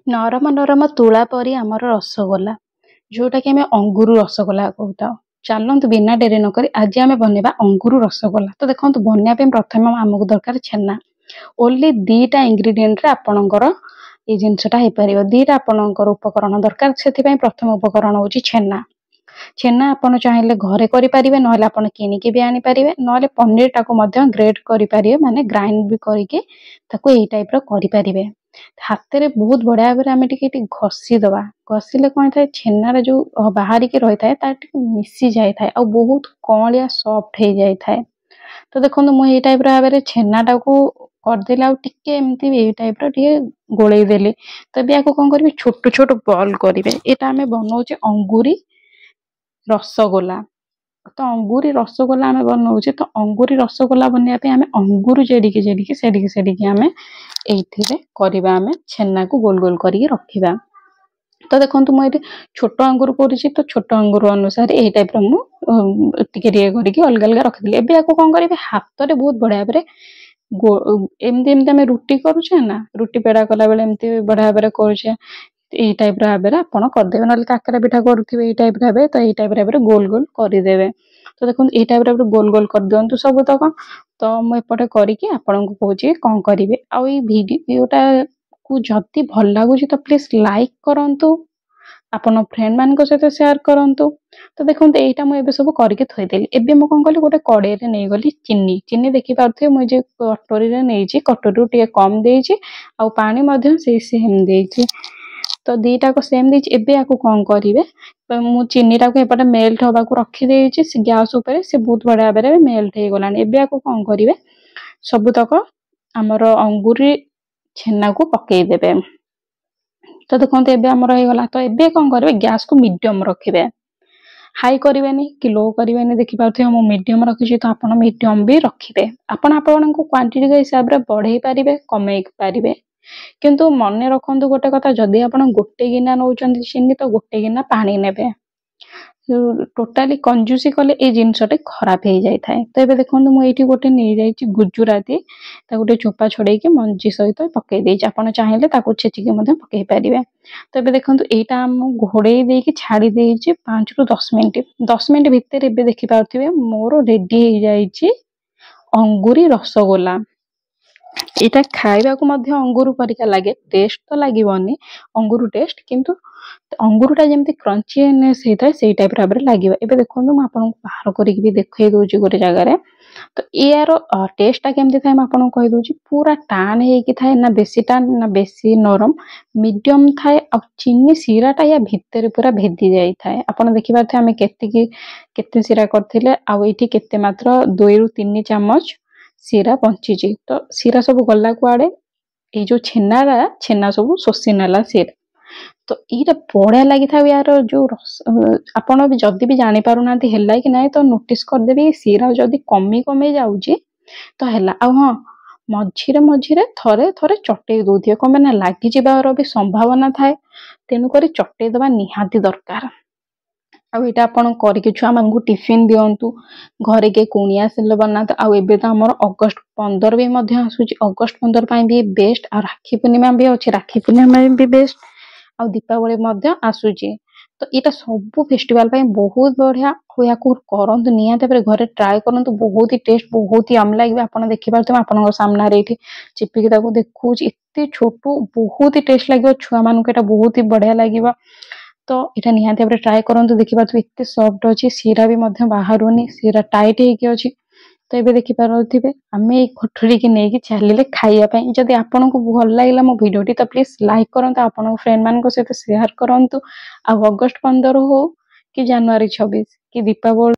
ନରମ ନରମ ତୁଳା ପରି ଆମର ରସଗୋଲା, ଯୋଉଟାକି ଆମେ ଅଙ୍ଗୁରୁ ରସଗୋଲା କହୁଥାଉ। ଚାଲନ୍ତୁ ବିନା ଡେରି ନକରି ଆଜି ଆମେ ବନେଇବା ଅଙ୍ଗୁରୁ ରସଗୋଲା। ତ ଦେଖନ୍ତୁ, ବନେଇବା ପାଇଁ ପ୍ରଥମେ ଆମକୁ ଦରକାର ଛେନା। ଓନ୍ଲି 2ଟା ଇନଗ୍ରିଡିଏଣ୍ଟରେ ଆପଣଙ୍କର এই ଜିନିଷଟା ହେଇପାରିବ। 2ଟା ଆପଣଙ୍କର ଉପକରଣ ଦରକାର। ସେଥିପାଇଁ ପ୍ରଥମ ଉପକରଣ ହେଉଛି ଛେନା। ଛେନା ଆପଣ ଚାହିଁଲେ ଘରେ କରିପାରିବେ, ନହେଲେ ଆପଣ କିଣିକି ବି ଆଣିପାରିବେ, ନହେଲେ ପନିରଟାକୁ ମଧ୍ୟ ଗ୍ରେଟ୍ କରିପାରିବେ, ମାନେ ଗ୍ରାଇଣ୍ଡ ବି କରିକି ତାକୁ ଏଇ ଟାଇପ୍ର କରିପାରିବେ। ହାତରେ ବହୁତ ବଢିଆ ଭାବରେ ଆମେ ଟିକେ ଘଷି ଦବା। ଘଷିଲେ କଣ ହେଇଥାଏ, ଛେନାରେ ଯୋଉ ବାହାରିକି ରହିଥାଏ ତାର ଟିକେ ମିଶି ଯାଇଥାଏ ଆଉ ବହୁତ କଅଁଳିଆ ସଫ୍ଟ ହେଇଯାଇଥାଏ। ତ ଦେଖନ୍ତୁ, ମୁଁ ଏଇ ଟାଇପ୍ର ଭାବରେ ଛେନାଟାକୁ କରିଦେଲି ଆଉ ଟିକେ ଏମିତି ଏଇ ଟାଇପ୍ର ଟିକେ ଗୋଳେଇ ଦେଲି। ତ ଏବେ ୟାକୁ କଣ କରିବେ, ଛୋଟ ଛୋଟ ବଲ୍ କରିବେ। ଏଇଟା ଆମେ ବନଉଛେ ଅଙ୍ଗୁରି ରସଗୋଲା। ତ ଅଙ୍ଗୁରି ରସଗୋଲା ଆମେ ବନଉଛେ। ତ ଅଙ୍ଗୁରି ରସଗୋଲା ବନେଇବା ପାଇଁ ଆମେ ଅଙ୍ଗୁରୁ ସେଡ଼ିକି ଆମେ ଏଇଥିରେ କରିବା। ଆମେ ଛେନାକୁ ଗୋଲ ଗୋଲ କରିକି ରଖିବା। ତ ଦେଖନ୍ତୁ, ମୁଁ ଏଠି ଛୋଟ ଅଙ୍ଗୁର କରୁଛି, ତ ଛୋଟ ଅଙ୍ଗୁର ଅନୁସାରେ ଏଇ ଟାଇପ୍ର ମୁଁ ଟିକେ ଟିକେ କରିକି ଅଲଗା ଅଲଗା ରଖିଥିଲି। ଏବେ ୟାକୁ କଣ କରିବେ, ହାତରେ ବହୁତ ବଢିଆ ଭାବରେ ଏମିତି ଏମିତି ଆମେ ରୁଟି କରୁଛେ ନା, ରୁଟି ପେଡା କଲା ବେଳେ ଏମିତି ବଢିଆ ଭାବରେ କରୁଛେ, ଏଇ ଟାଇପ୍ର ଭାବରେ ଆପଣ କରିଦେବେ। ନହେଲେ କାକରା ପିଠା କରୁଥିବେ ଏଇ ଟାଇପ୍ର ଭାବେ, ତ ଏଇ ଟାଇପ୍ର ଭାବରେ ଗୋଲ ଗୋଲ କରିଦେବେ। ତ ଦେଖନ୍ତୁ, ଏଇ ଟାଇପ୍ର ଭାବରେ ଗୋଲ ଗୋଲ କରିଦିଅନ୍ତୁ ସବୁତକ। ତ ମୁଁ ଏପଟେ କରିକି ଆପଣଙ୍କୁ କହୁଛି କଣ କରିବେ। ଆଉ ଏଇ ଭିଡିଓଟାକୁ ଯଦି ଭଲ ଲାଗୁଛି ତ ପ୍ଲିଜ ଲାଇକ୍ କରନ୍ତୁ, ଆପଣ ଫ୍ରେଣ୍ଡ ମାନଙ୍କ ସହିତ ସେୟାର କରନ୍ତୁ। ତ ଦେଖନ୍ତୁ, ଏଇଟା ମୁଁ ଏବେ ସବୁ କରିକି ଥୋଇଦେଲି। ଏବେ ମୁଁ କଣ କଲି, ଗୋଟେ କଡେଇରେ ନେଇଗଲି ଚିନି ଦେଖିପାରୁଥିବେ, ମୁଁ ଯେ କଟୋରୀରେ ନେଇଛି, କଟୋରୀରୁ ଟିକେ କମ ଦେଇଛି, ଆଉ ପାଣି ମଧ୍ୟ ସେଇ ସେମ ଦେଇଛି। ତ ଦିଟାକୁ ସେମ ଦେଇଛି। ଏବେ ୟାକୁ କଣ କରିବେ, ମୁଁ ଚିନିଟାକୁ ଏପଟେ ମେଲ୍ଟ ହବାକୁ ରଖିଦେଇଛି ଗ୍ୟାସ ଉପରେ। ସେ ବହୁତ ବଢିଆ ଭାବରେ ମେଲ୍ଟ ହେଇଗଲାଣି। ଏବେ ୟାକୁ କଣ କରିବେ, ସବୁତକ ଆମର ଅଙ୍ଗୁରି ଛେନାକୁ ପକେଇଦେବେ। ତ ଦେଖନ୍ତୁ, ଏବେ ଆମର ହେଇଗଲା। ତ ଏବେ କଣ କରିବେ, ଗ୍ୟାସକୁ ମିଡିୟମ ରଖିବେ, ହାଇ କରିବେନି କି ଲୋ କରିବେନି। ଦେଖିପାରୁଥିବେ ମୁଁ ମିଡିୟମ ରଖିଛି, ତ ଆପଣ ମିଡିୟମ ବି ରଖିବେ। ଆପଣ ଆପଣଙ୍କ କ୍ୱାଣ୍ଟିଟି ହିସାବରେ ବଢେଇ ପାରିବେ, କମେଇ ପାରିବେ। କିନ୍ତୁ ମନେ ରଖନ୍ତୁ ଗୋଟେ କଥା, ଯଦି ଆପଣ ଗୋଟେ ଗିନା ନଉଛନ୍ତି ଚିନି, ତ ଗୋଟେ ଗିନା ପାଣି ନେବେ। ଟୋଟାଲି କଞ୍ଜୁସି କଲେ ଏଇ ଜିନିଷଟି ଖରାପ ହେଇଯାଇଥାଏ। ତ ଏବେ ଦେଖନ୍ତୁ, ମୁଁ ଏଇଠି ଗୋଟେ ନେଇଯାଇଛି ଗୁଜୁରାତି, ତାକୁ ଟିକେ ଚୋପା ଛଡେଇକି ମଞ୍ଜି ସହିତ ପକେଇ ଦେଇଛି। ଆପଣ ଚାହିଁଲେ ତାକୁ ଛେଚିକି ମଧ୍ୟ ପକେଇ ପାରିବେ। ତ ଏବେ ଦେଖନ୍ତୁ, ଏଇଟା ମୁଁ ଘୋଡେଇ ଦେଇକି ଛାଡି ଦେଇଛି 5 ରୁ 10 ମିନିଟ୍। 10 ମିନିଟ୍ ଭିତରେ ଏବେ ଦେଖିପାରୁଥିବେ ମୋର ରେଡି ହେଇଯାଇଛି ଅଙ୍ଗୁରି ରସଗୋଲା। ଏଇଟା ଖାଇବାକୁ ମଧ୍ୟ ଅଙ୍ଗୁରୁ ପରିକା ଲାଗେ, ଟେଷ୍ଟ ତ ଲାଗିବନି ଅଙ୍ଗୁରୁ ଟେଷ୍ଟ, କିନ୍ତୁ ଅଙ୍ଗୁରୁଟା ଯେମିତି କ୍ରଞ୍ଚିନେସ୍ ହେଇଥାଏ ସେଇ ଟାଇପ୍ର ଭାବରେ ଲାଗିବ। ଏବେ ଦେଖନ୍ତୁ, ମୁଁ ଆପଣଙ୍କୁ ବାହାର କରିକି ବି ଦେଖେଇ ଦଉଛି ଗୋଟେ ଜାଗାରେ। ତ ଏହାର ଟେଷ୍ଟଟା କେମିତି ଥାଏ ମୁଁ ଆପଣଙ୍କୁ କହିଦଉଛି। ପୁରା ଟାଣ ହେଇକି ଥାଏ, ନା ବେଶୀ ଟାଣ ନା ବେଶୀ ନରମ, ମିଡିୟମ ଥାଏ। ଆଉ ଚିନି ଶିରାଟା ୟା ଭିତରେ ପୁରା ଭେଦି ଯାଇଥାଏ। ଆପଣ ଦେଖିପାରୁଥିବେ ଆମେ କେତେ ଶିରା କରିଥିଲେ, ଆଉ ଏଇଠି କେତେ ମାତ୍ର 2 ରୁ 3 ଚାମଚ ଶିରା ବଞ୍ଚିଛି। ତ ଶିରା ସବୁ ଗଲା କୁଆଡେ, ଏଇ ଯୋଉ ଛେନା ସବୁ ଶୋଷି ନେଲା ଶିରା। ତ ଏଇଟା ବଢିଆ ଲାଗିଥାଏ। ୟାର ଯୋଉ ଆପଣ ଯଦି ବି ଜାଣିପାରୁନାହାନ୍ତି ହେଲା କି ନାହିଁ, ତ ନୋଟିସ କରିଦେବି, ଶିରା ଯଦି କମି ଯାଉଛି ତ ହେଲା। ଆଉ ହଁ, ମଝିରେ ଥରେ ଚଟେଇ ଦଉଥିବେ, କଣ ପାଇଁ ନା ଲାଗିଯିବାର ବି ସମ୍ଭାବନା ଥାଏ। ତେଣୁକରି ଚଟେଇ ଦବା ନିହାତି ଦରକାର। ଆଉ ଏଇଟା ଆପଣ କରିକି ଛୁଆମାନଙ୍କୁ ଟିଫିନ ଦିଅନ୍ତୁ, ଘରେ କିଏ କୁଣିଆ ଆସିଲେ ବନାନ୍ତୁ। ଆଉ ଏବେ ତ ଆମର ଅଗଷ୍ଟ 15 ବି ମଧ୍ୟ ଆସୁଛି। ଅଗଷ୍ଟ 15 ପାଇଁ ବି ବେଷ୍ଟ। ଆଉ ରାକ୍ଷୀ ପୂର୍ଣ୍ଣିମା ବି ଅଛି, ରାକ୍ଷୀ ପୂର୍ଣ୍ଣିମା ବି ବେଷ୍ଟ। ଆଉ ଦୀପାବଳି ମଧ୍ୟ ଆସୁଛି। ତ ଏଇଟା ସବୁ ଫେଷ୍ଟିଭାଲ ପାଇଁ ବହୁତ ବଢିଆ। ୟାକୁ କରନ୍ତୁ ନିହାତି ଭାବରେ, ଘରେ ଟ୍ରାଏ କରନ୍ତୁ। ବହୁତ ହି ଟେଷ୍ଟ, ବହୁତ ହି ୟମ୍ ଲାଗିବ। ଆପଣ ଦେଖିପାରୁଥିବେ, ଆପଣଙ୍କ ସାମ୍ନାରେ ଏଇଠି ଚିପିକି ତାକୁ ଦେଖଉଛି। ଏତେ ଛୋଟ, ବହୁତ ହି ଟେଷ୍ଟ ଲାଗିବ। ଛୁଆମାନଙ୍କୁ ଏଇଟା ବହୁତ ହି ବଢିଆ ଲାଗିବ। ତ ଏଇଟା ନିହାତି ଭାବରେ ଟ୍ରାଏ କରନ୍ତୁ। ଦେଖିପାରୁଥିବେ ଏତେ ସଫ୍ଟ ଅଛି, ଶିରା ବି ମଧ୍ୟ ବାହାରୁନି, ଶିରା ଟାଇଟ ହେଇକି ଅଛି। ତ ଏବେ ଦେଖିପାରୁଥିବେ ଆମେ ଏଇ କୋଠରୀକି ନେଇକି ଚାଲିଲେ ଖାଇବା ପାଇଁ। ଯଦି ଆପଣଙ୍କୁ ଭଲ ଲାଗିଲା ମୋ ଭିଡିଓଟି, ତ ପ୍ଲିଜ ଲାଇକ୍ କରନ୍ତୁ, ଆପଣଙ୍କ ଫ୍ରେଣ୍ଡ ମାନଙ୍କ ସହିତ ସେୟାର କରନ୍ତୁ। ଆଉ ଅଗଷ୍ଟ 15 ହଉ କି ଜାନୁଆରୀ 26 କି ଦୀପାବଳି